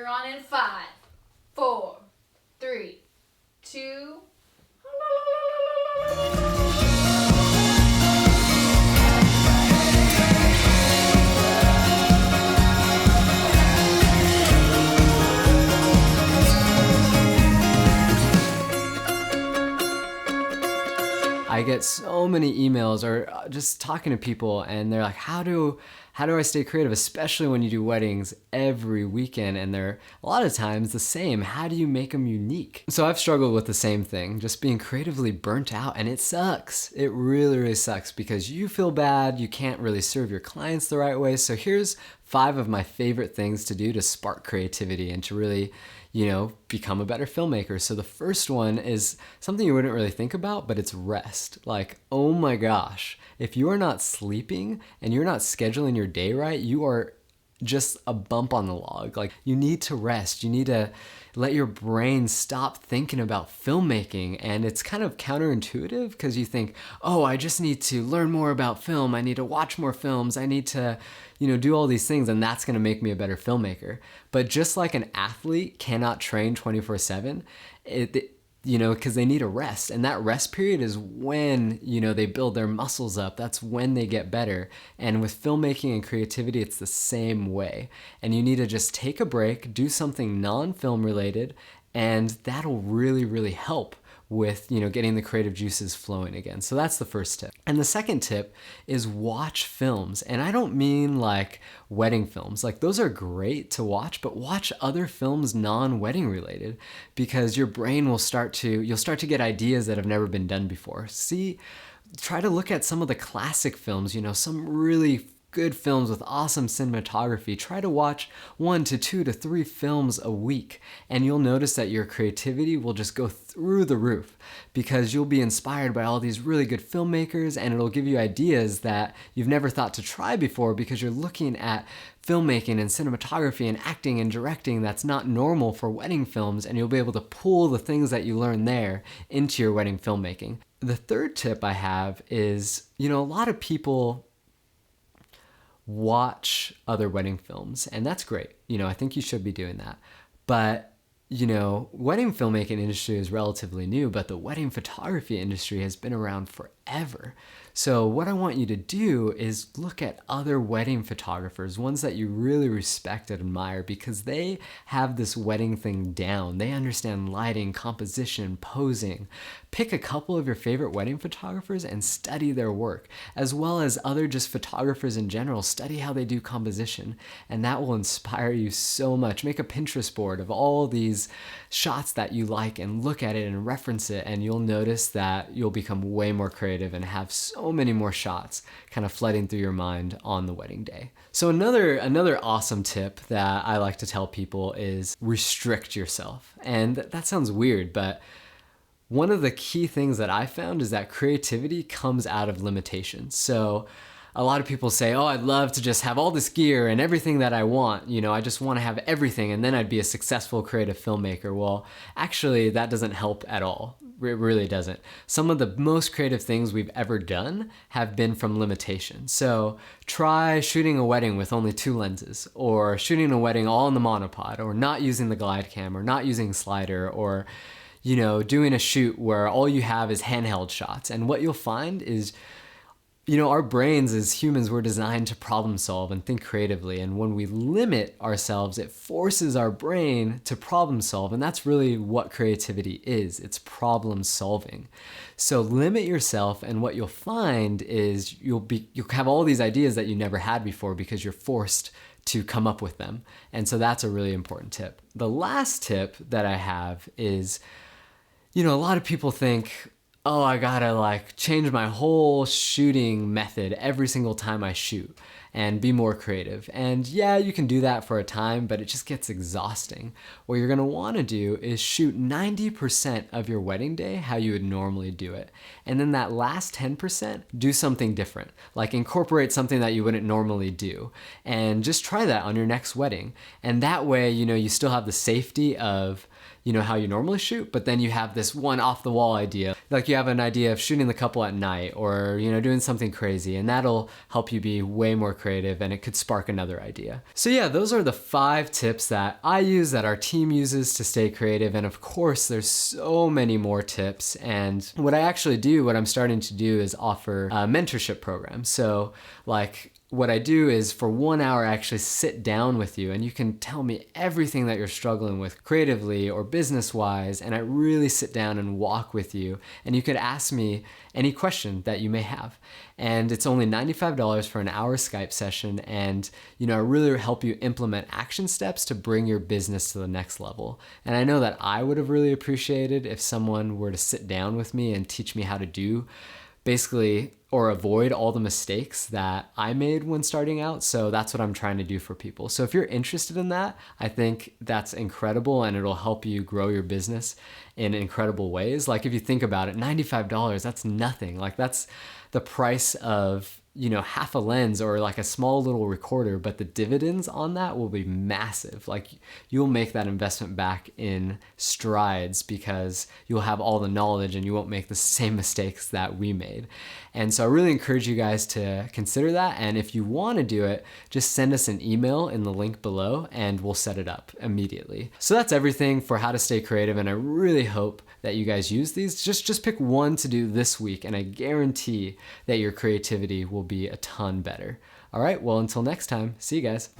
You're on in 5, 4, 3, 2. I get so many emails or just talking to people and they're like, how do I stay creative, especially when you do weddings every weekend and they're a lot of times the same. How do you make them unique? So I've struggled with the same thing, just being creatively burnt out, and it sucks. It really, really sucks because you feel bad, you can't really serve your clients the right way. So here's 5 of my favorite things to do to spark creativity and to really, become a better filmmaker. So the first one is something you wouldn't really think about, but it's rest. Like, oh my gosh, if you are not sleeping and you're not scheduling your day right, you are just a bump on the log. Like, you need to rest. You need to let your brain stop thinking about filmmaking. And it's kind of counterintuitive because you think, oh, I just need to learn more about film. I need to watch more films. I need to, do all these things, and that's going to make me a better filmmaker. But just like an athlete cannot train 24/7, because they need a rest. And that rest period is when, they build their muscles up. That's when they get better. And with filmmaking and creativity, it's the same way. And you need to just take a break, do something non-film related, and that'll really, really help with, getting the creative juices flowing again. So that's the first tip. And the second tip is watch films. And I don't mean like wedding films. Like, those are great to watch, but watch other films non-wedding related, because your brain will start to get ideas that have never been done before. Try to look at some of the classic films, some really good films with awesome cinematography. Try to watch 1 to 2 to 3 films a week, and you'll notice that your creativity will just go through the roof because you'll be inspired by all these really good filmmakers, and it'll give you ideas that you've never thought to try before because you're looking at filmmaking and cinematography and acting and directing that's not normal for wedding films, and you'll be able to pull the things that you learn there into your wedding filmmaking. The third tip I have is, a lot of people watch other wedding films, and that's great. I think you should be doing that. But, wedding filmmaking industry is relatively new, but the wedding photography industry has been around forever. So what I want you to do is look at other wedding photographers, ones that you really respect and admire, because they have this wedding thing down. They understand lighting, composition, posing. Pick a couple of your favorite wedding photographers and study their work, as well as other just photographers in general. Study how they do composition, and that will inspire you so much. Make a Pinterest board of all these shots that you like and look at it and reference it, and you'll notice that you'll become way more creative and have so many more shots kind of flooding through your mind on the wedding day. So another awesome tip that I like to tell people is restrict yourself. And that sounds weird, but one of the key things that I found is that creativity comes out of limitations. So a lot of people say, oh, I'd love to just have all this gear and everything that I want. I just want to have everything and then I'd be a successful creative filmmaker. Well, actually, that doesn't help at all. It really doesn't. Some of the most creative things we've ever done have been from limitation. So try shooting a wedding with only 2 lenses, or shooting a wedding all in the monopod, or not using the glide cam, or not using slider, or doing a shoot where all you have is handheld shots. And what you'll find is, our brains as humans, we're designed to problem solve and think creatively. And when we limit ourselves, it forces our brain to problem solve. And that's really what creativity is. It's problem solving. So limit yourself, and what you'll find is you'll have all these ideas that you never had before because you're forced to come up with them. And so that's a really important tip. The last tip that I have is, a lot of people think, oh, I gotta change my whole shooting method every single time I shoot and be more creative. And yeah, you can do that for a time, but it just gets exhausting. What you're gonna wanna do is shoot 90% of your wedding day how you would normally do it. And then that last 10%, do something different. Like incorporate something that you wouldn't normally do. And just try that on your next wedding. And that way, you still have the safety of how you normally shoot, but then you have this one off the wall idea like you have an idea of shooting the couple at night, or, you know, doing something crazy, and that'll help you be way more creative, and it could spark another idea. So yeah, those are the 5 tips that I use, that our team uses to stay creative. And of course, there's so many more tips. And what I'm starting to do is offer a mentorship programs. So like, what I do is for 1 hour, I actually sit down with you, and you can tell me everything that you're struggling with creatively or business wise. And I really sit down and walk with you, and you could ask me any question that you may have. And it's only $95 for an hour Skype session. And, you know, I really help you implement action steps to bring your business to the next level. And I know that I would have really appreciated if someone were to sit down with me and teach me how to do basically, or avoid all the mistakes that I made when starting out. So that's what I'm trying to do for people. So if you're interested in that, I think that's incredible, and it'll help you grow your business in incredible ways. Like, if you think about it, $95, that's nothing. Like, that's the price of, you know, half a lens or like a small little recorder, but the dividends on that will be massive. Like, you'll make that investment back in strides, because you'll have all the knowledge and you won't make the same mistakes that we made. And so I really encourage you guys to consider that. And if you want to do it, just send us an email in the link below and we'll set it up immediately. So that's everything for how to stay creative. And I really hope that you guys use these. Just pick one to do this week, and I guarantee that your creativity will be a ton better. All right, well, until next time, see you guys.